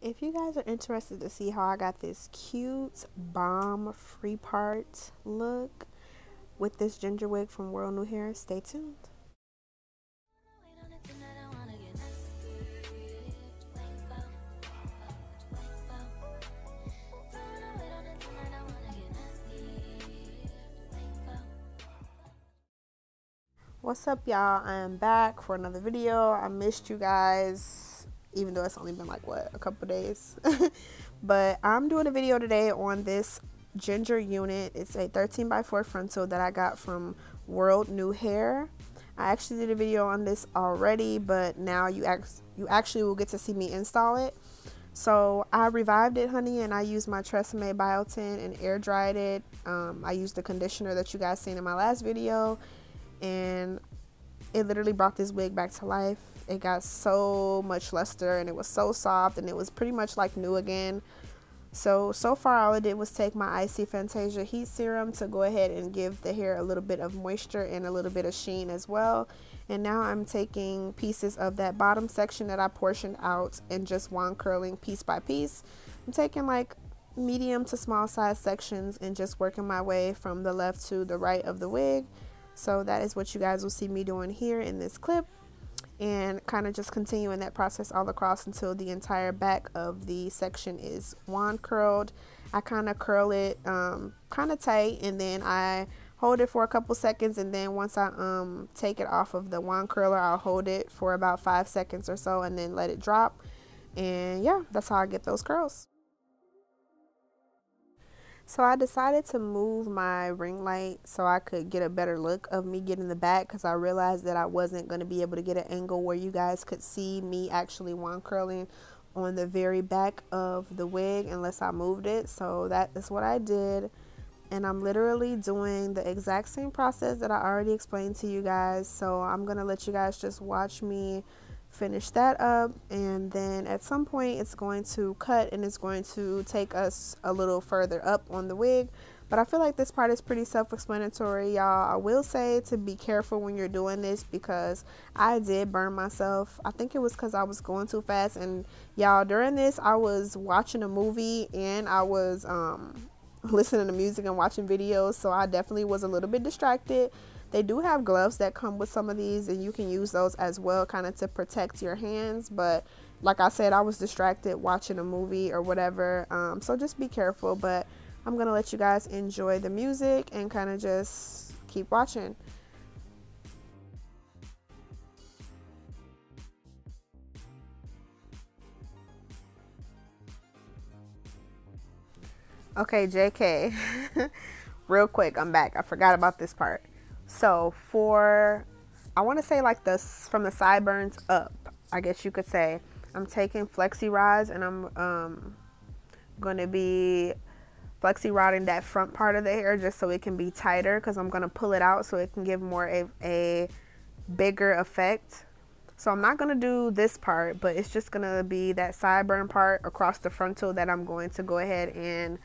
If you guys are interested to see how I got this cute bomb free part look with this ginger wig from WorldNewHair, stay tuned. What's up, y'all? I am back for another video. I missed you guys, even though it's only been like what, a couple days. But I'm doing a video today on this ginger unit. It's a 13x4 frontal that I got from WorldNewHair. I actually did a video on this already, but now you actually will get to see me install it. So I revived it, honey, and I used my Tresemme Biotin and air dried it. I used the conditioner that you guys seen in my last video, and it literally brought this wig back to life. It got so much luster and it was so soft and it was pretty much like new again. So far all I did was take my Icy Fantasia heat serum to go ahead and give the hair a little bit of moisture and a little bit of sheen as well. And now I'm taking pieces of that bottom section that I portioned out and just wand curling piece by piece. I'm taking like medium to small size sections and just working my way from the left to the right of the wig. So that is what you guys will see me doing here in this clip, and kind of just continuing that process all across until the entire back of the section is wand curled. I kind of curl it kind of tight, and then I hold it for a couple seconds, and then once I take it off of the wand curler, I'll hold it for about 5 seconds or so and then let it drop. And yeah, that's how I get those curls. So I decided to move my ring light so I could get a better look of me getting the back, because I realized that I wasn't going to be able to get an angle where you guys could see me actually wand curling on the very back of the wig unless I moved it. So that is what I did, and I'm literally doing the exact same process that I already explained to you guys. So I'm going to let you guys just watch me finish that up, and then at some point it's going to cut and it's going to take us a little further up on the wig. But I feel like this part is pretty self-explanatory, y'all. I will say to be careful when you're doing this, because I did burn myself. I think it was because I was going too fast, and y'all, during this I was watching a movie and I was listening to music and watching videos, so I definitely was a little bit distracted. They do have gloves that come with some of these, and you can use those as well, kind of to protect your hands. But like I said, I was distracted watching a movie or whatever. So just be careful. But I'm going to let you guys enjoy the music and kind of just keep watching. Okay, JK. Real quick, I'm back. I forgot about this part. So for, I want to say like this from the sideburns up, I guess you could say, I'm taking flexi rods, and I'm going to be flexi rodding that front part of the hair just so it can be tighter, because I'm going to pull it out so it can give more a bigger effect. So I'm not going to do this part, but it's just going to be that sideburn part across the frontal that I'm going to go ahead and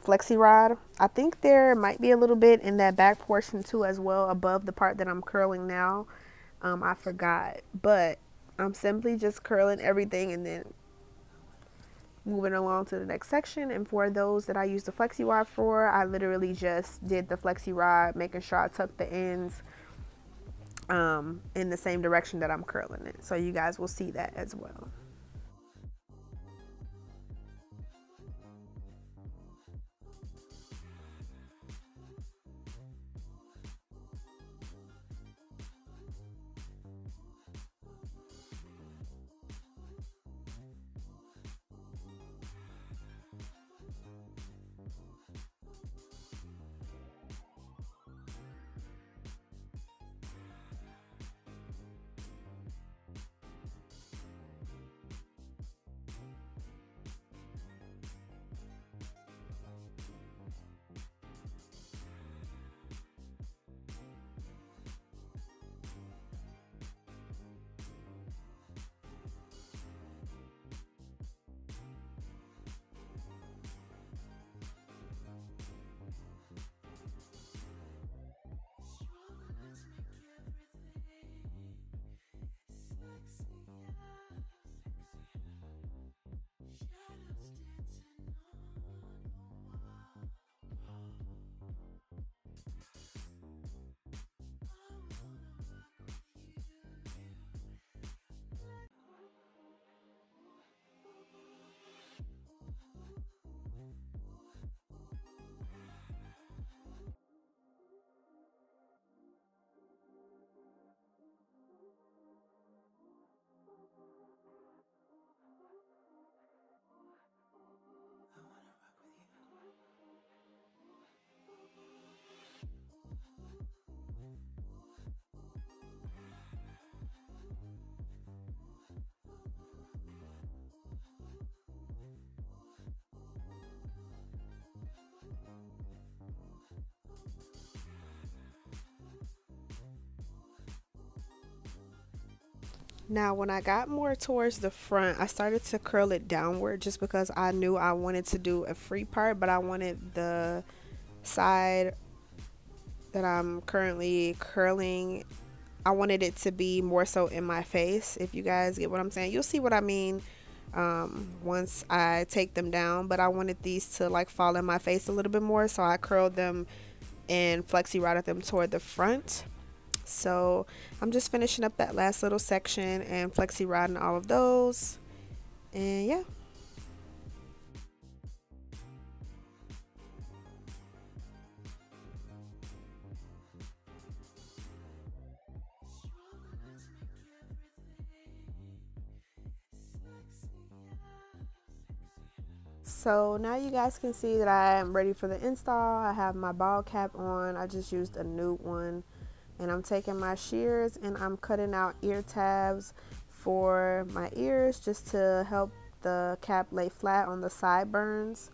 flexi rod. I think there might be a little bit in that back portion too as well, above the part that I'm curling now. I forgot, but I'm simply just curling everything and then moving along to the next section. And for those that I use the flexi rod for, I literally just did the flexi rod, making sure I tuck the ends in the same direction that I'm curling it, so you guys will see that as well. Now, when I got more towards the front, I started to curl it downward just because I knew I wanted to do a free part, but I wanted the side that I'm currently curling, I wanted it to be more so in my face. If you guys get what I'm saying, you'll see what I mean once I take them down, but I wanted these to like fall in my face a little bit more, so I curled them and flexi rotted them toward the front. So I'm just finishing up that last little section and flexi rodding all of those, and yeah. So now you guys can see that I am ready for the install. I have my ball cap on. I just used a nude one, and I'm taking my shears and I'm cutting out ear tabs for my ears just to help the cap lay flat on the sideburns.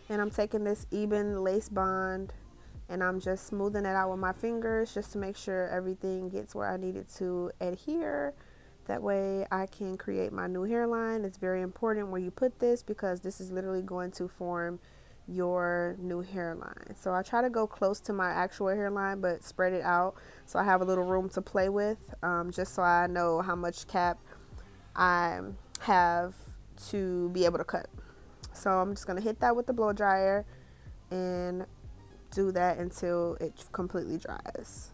And I'm taking this even lace bond and I'm just smoothing it out with my fingers just to make sure everything gets where I need it to adhere. That way I can create my new hairline. It's very important where you put this because this is literally going to form your new hairline. So I try to go close to my actual hairline but spread it out so I have a little room to play with, just so I know how much cap I have to be able to cut. So I'm just going to hit that with the blow dryer and do that until it completely dries.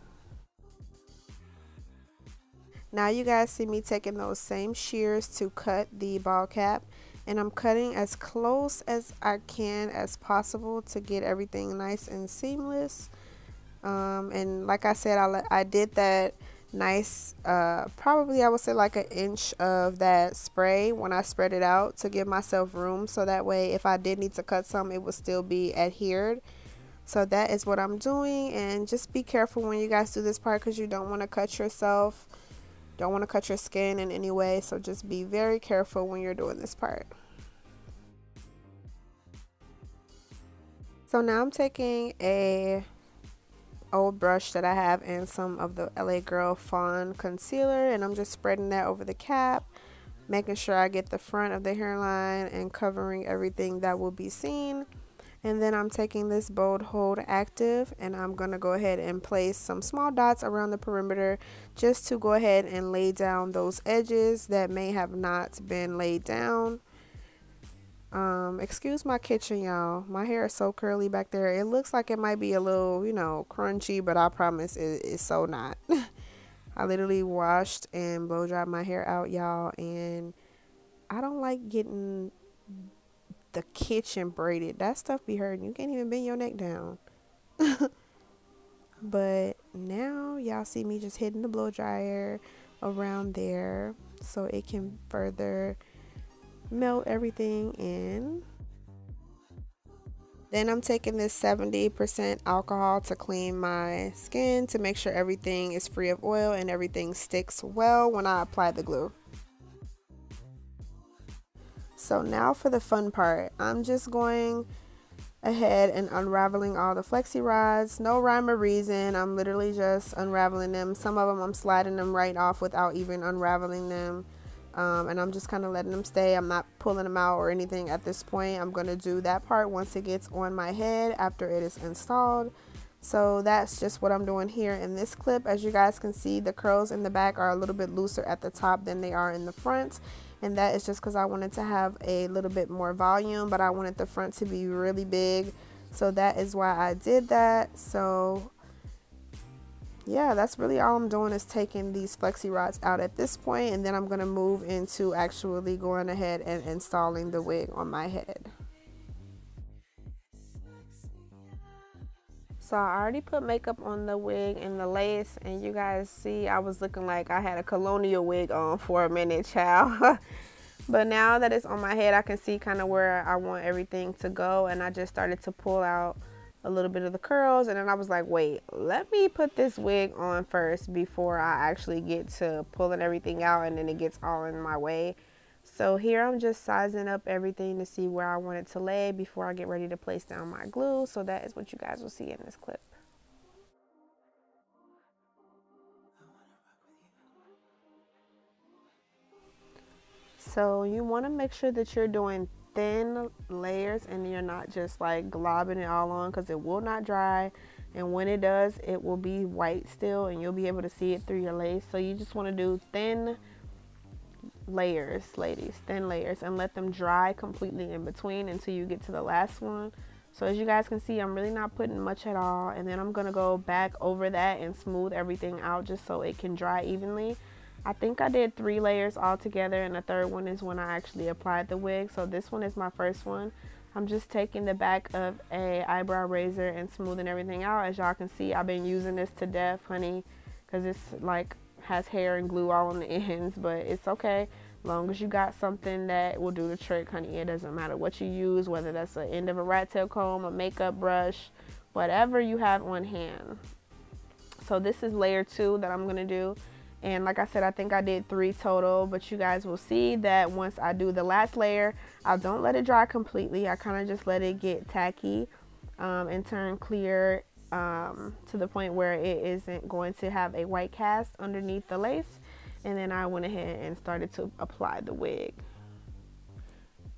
Now you guys see me taking those same shears to cut the ball cap, and I'm cutting as close as I can as possible to get everything nice and seamless. And like I said, I did that nice, probably I would say like an inch of that spray when I spread it out to give myself room, so that way if I did need to cut some, it would still be adhered. So that is what I'm doing, and just be careful when you guys do this part because you don't want to cut yourself. Don't want to cut your skin in any way, so just be very careful when you're doing this part. So now I'm taking a old brush that I have and some of the LA Girl Fawn concealer, and I'm just spreading that over the cap, making sure I get the front of the hairline and covering everything that will be seen. And then I'm taking this Bold Hold Active and I'm going to go ahead and place some small dots around the perimeter just to go ahead and lay down those edges that may have not been laid down. Excuse my kitchen, y'all. My hair is so curly back there. It looks like it might be a little, you know, crunchy, but I promise it's so not. I literally washed and blow dried my hair out, y'all, and I don't like getting the kitchen braided. That stuff be hurting. You can't even bend your neck down. But now y'all see me just hitting the blow dryer around there so it can further melt everything in. Then I'm taking this 70% alcohol to clean my skin to make sure everything is free of oil and everything sticks well when I apply the glue. So now for the fun part, I'm just going ahead and unraveling all the flexi rods. No rhyme or reason. I'm literally just unraveling them. Some of them I'm sliding them right off without even unraveling them. And I'm just kind of letting them stay. I'm not pulling them out or anything at this point. I'm going to do that part once it gets on my head after it is installed. So that's just what I'm doing here in this clip. As you guys can see, the curls in the back are a little bit looser at the top than they are in the front. And that is just because I wanted to have a little bit more volume, but I wanted the front to be really big. So that is why I did that. So yeah, that's really all I'm doing is taking these flexi rods out at this point, and then I'm going to move into actually going ahead and installing the wig on my head. So I already put makeup on the wig and the lace, and you guys see I was looking like I had a colonial wig on for a minute, child. But now that it's on my head, I can see kind of where I want everything to go, and I just started to pull out a little bit of the curls, and then I was like, wait, let me put this wig on first before I actually get to pulling everything out and then it gets all in my way. So here I'm just sizing up everything to see where I want it to lay before I get ready to place down my glue. So that is what you guys will see in this clip. So you want to make sure that you're doing thin layers and you're not just like globbing it all on, because it will not dry, and when it does it will be white still and you'll be able to see it through your lace. So you just want to do thin layers, ladies, thin layers, and let them dry completely in between until you get to the last one. So as you guys can see, I'm really not putting much at all, and then I'm gonna go back over that and smooth everything out just so it can dry evenly. I think I did 3 layers all together, and the third one is when I actually applied the wig. So this one is my first one. I'm just taking the back of a eyebrow razor and smoothing everything out. As y'all can see, I've been using this to death, honey, because it's like has hair and glue all on the ends, but it's okay. Long as you got something that will do the trick, honey. It doesn't matter what you use, whether that's the end of a rat tail comb, a makeup brush, whatever you have on hand. So this is layer 2 that I'm gonna do. And like I said, I think I did 3 total, but you guys will see that once I do the last layer, I don't let it dry completely. I kind of just let it get tacky and turn clear to the point where it isn't going to have a white cast underneath the lace. And then I went ahead and started to apply the wig.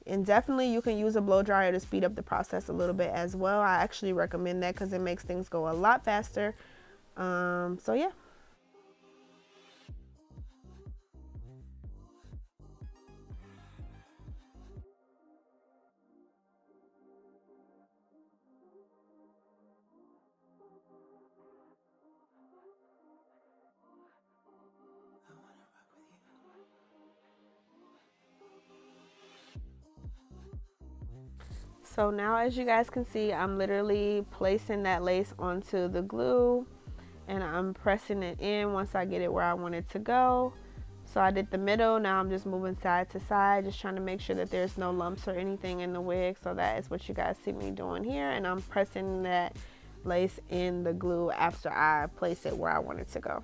And definitely you can use a blow dryer to speed up the process a little bit as well. I actually recommend that because it makes things go a lot faster. So yeah. So now, as you guys can see, I'm literally placing that lace onto the glue and I'm pressing it in once I get it where I want it to go. So I did the middle. Now I'm just moving side to side, just trying to make sure that there's no lumps or anything in the wig. So that is what you guys see me doing here, and I'm pressing that lace in the glue after I place it where I want it to go.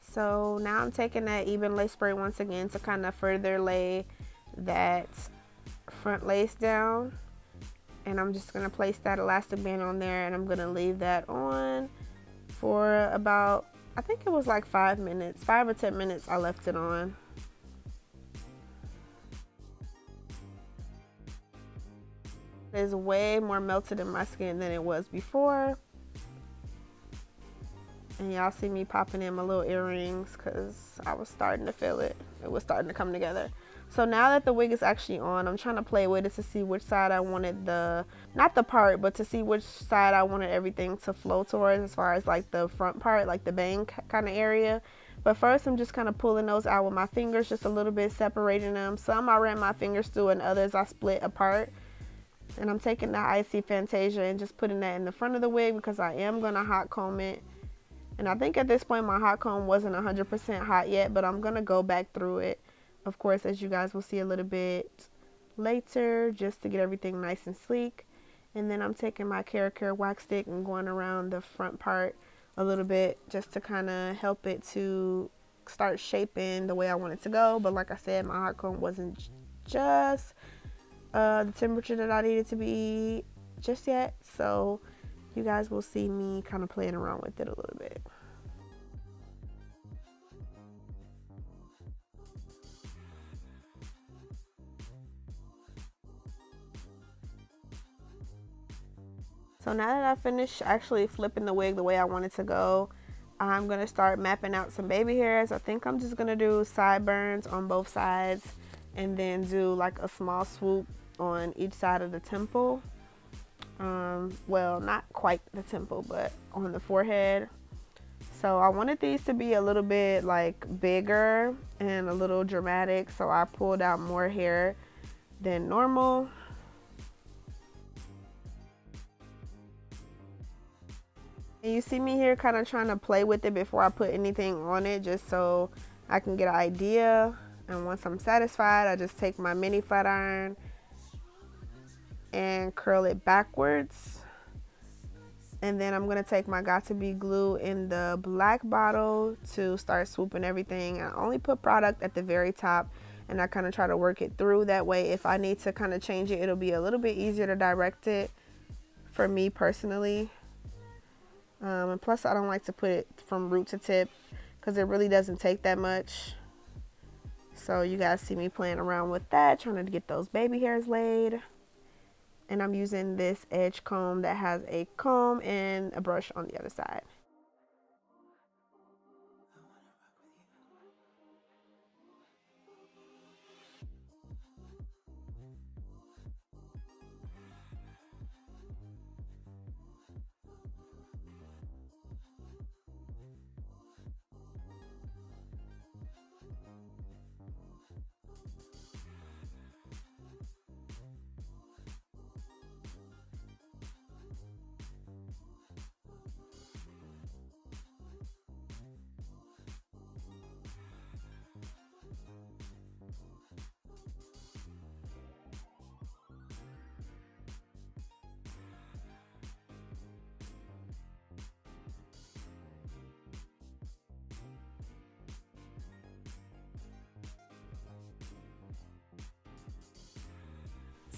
So now I'm taking that even lace spray once again to kind of further lay that front lace down. And I'm just going to place that elastic band on there, and I'm going to leave that on for about, I think it was like 5 minutes, 5 or 10 minutes I left it on. It's way more melted in my skin than it was before. And y'all see me popping in my little earrings because I was starting to feel it. It was starting to come together. So now that the wig is actually on, I'm trying to play with it to see which side I wanted the, not the part, but to see which side I wanted everything to flow towards as far as like the front part, like the bang kind of area. But first I'm just kind of pulling those out with my fingers, just a little bit separating them. Some I ran my fingers through and others I split apart. And I'm taking the Icy Fantasia and just putting that in the front of the wig because I am going to hot comb it. And I think at this point my hot comb wasn't 100% hot yet, but I'm going to go back through it, of course, as you guys will see a little bit later, just to get everything nice and sleek. And then I'm taking my Care wax stick and going around the front part a little bit just to kind of help it to start shaping the way I want it to go. But like I said, my hot comb wasn't just the temperature that I needed to be just yet. So you guys will see me kind of playing around with it a little bit. So now that I finished actually flipping the wig the way I want it to go, I'm going to start mapping out some baby hairs. I think I'm just going to do sideburns on both sides and then do like a small swoop on each side of the temple. Well, not quite the temple, but on the forehead. So I wanted these to be a little bit like bigger and a little dramatic, so I pulled out more hair than normal. And you see me here kind of trying to play with it before I put anything on it, just so I can get an idea. And once I'm satisfied, I just take my mini flat iron and curl it backwards. And then I'm gonna take my Got To Be glue in the black bottle to start swooping everything. I only put product at the very top, and I kind of try to work it through. That way, if I need to kind of change it, it'll be a little bit easier to direct it for me personally. And plus I don't like to put it from root to tip because it really doesn't take that much. So you guys see me playing around with that, trying to get those baby hairs laid. And I'm using this edge comb that has a comb and a brush on the other side.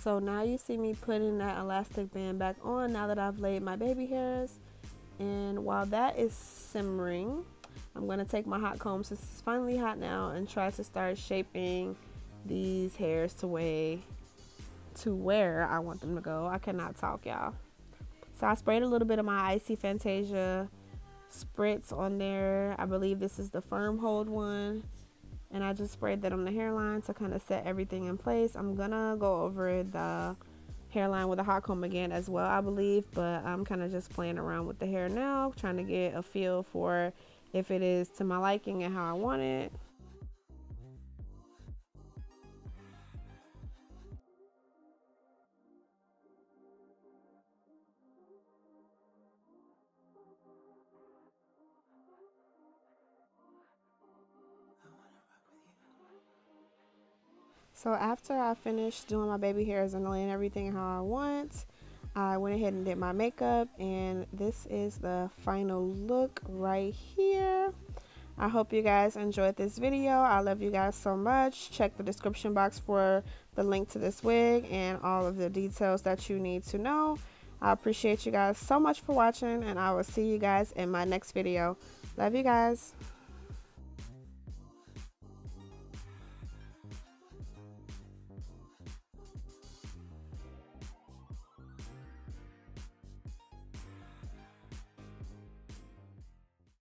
So now you see me putting that elastic band back on now that I've laid my baby hairs. And while that is simmering, I'm going to take my hot comb, since it's finally hot now, and try to start shaping these hairs to where I want them to go. I cannot talk, y'all. So I sprayed a little bit of my Icy Fantasia spritz on there. I believe this is the firm hold one. And I just sprayed that on the hairline to kind of set everything in place. I'm gonna go over the hairline with a hot comb again as well, I believe, but I'm kind of just playing around with the hair now, trying to get a feel for if it is to my liking and how I want it. So after I finished doing my baby hairs and laying everything how I want, I went ahead and did my makeup, and this is the final look right here. I hope you guys enjoyed this video. I love you guys so much. Check the description box for the link to this wig and all of the details that you need to know. I appreciate you guys so much for watching, and I will see you guys in my next video. Love you guys.